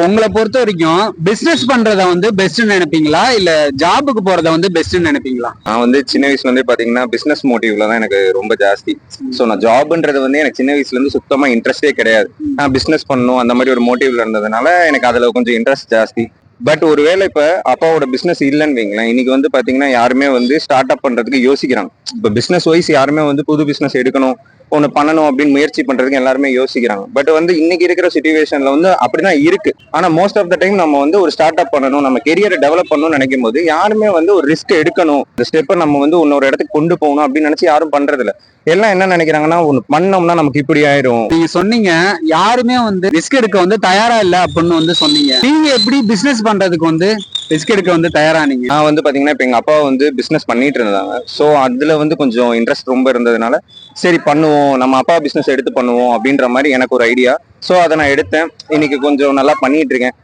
உங்களை பொறுத்த வரைக்கும் பிசினஸ் பண்றத வந்து பெஸ்ட் நினைப்பீங்களா இல்ல ஜாபுக்கு போறத வந்து பெஸ்ட் நினைப்பீங்களா? நான் வந்து சின்ன வயசுல இருந்தே பாத்தீங்கன்னா பிசினஸ் மோட்டிவ்ல தான் எனக்கு ரொம்ப ஜாஸ்தி. ஸோ நான் ஜாப்ன்றது வந்து எனக்கு சின்ன வயசுல இருந்து சுத்தமா இன்ட்ரெஸ்டே கிடையாது. நான் பிசினஸ் பண்ணணும் அந்த மாதிரி ஒரு மோட்டிவ்ல இருந்ததுனால எனக்கு அதுல கொஞ்சம் இன்ட்ரெஸ்ட் ஜாஸ்தி. பட் ஒருவேளை இப்ப அப்பாவோட பிசினஸ் இல்லைன்னு வைங்களேன், இன்னைக்கு வந்து பாத்தீங்கன்னா யாருமே வந்து ஸ்டார்ட் அப் பண்றதுக்கு யோசிக்கிறாங்க. இப்ப பிசினஸ் வைஸ் யாருமே வந்து புது பிசினஸ் எடுக்கணும் ஒண்ணு பண்ணணும் அப்படின்னு முயற்சி பண்றதுக்கு எல்லாருமே யோசிக்கிறாங்க. பட் வந்து இன்னைக்கு இருக்கிற சுச்சுவேஷன்ல வந்து அப்படிதான் இருக்கு. ஆனா மோஸ்ட் ஆஃப் த டைம் நம்ம வந்து ஒரு ஸ்டார்ட் அப் பண்ணணும், நம்ம கெரியரை டெவலப் பண்ணணும்னு நினைக்கும் போது யாருமே வந்து ஒரு ரிஸ்க் எடுக்கணும், இந்த ஸ்டெப்பை நம்ம வந்து இன்னொரு இடத்துக்கு கொண்டு போகணும் அப்படின்னு நினைச்சு யாரும் பண்றது இல்ல. எல்லாம் என்ன நினைக்கிறாங்கன்னா ஒண்ணு பண்ணோம்னா நமக்கு இப்படி ஆயிரும். நீங்க சொன்னீங்க யாருமே வந்து ரிஸ்க் எடுக்க வந்து தயாரா இல்ல அப்படின்னு வந்து சொன்னீங்க. நீங்க எப்படி பிசினஸ் பண்றதுக்கு வந்து ரிஸ்க் எடுக்க வந்து தயாரானீங்க? நான் வந்து பாத்தீங்கன்னா இப்ப எங்க அப்பா வந்து பிசினஸ் பண்ணிட்டு இருந்தாங்க. ஸோ அதுல வந்து கொஞ்சம் இன்ட்ரெஸ்ட் ரொம்ப இருந்ததுனால சரி பண்ணுவோம், நம்ம அப்பா பிசினஸ் எடுத்து பண்ணுவோம் அப்படின்ற மாதிரி எனக்கு ஒரு ஐடியா. ஸோ அதை நான் எடுத்தேன். இன்னைக்கு கொஞ்சம் நல்லா பண்ணிட்டு இருக்கேன்.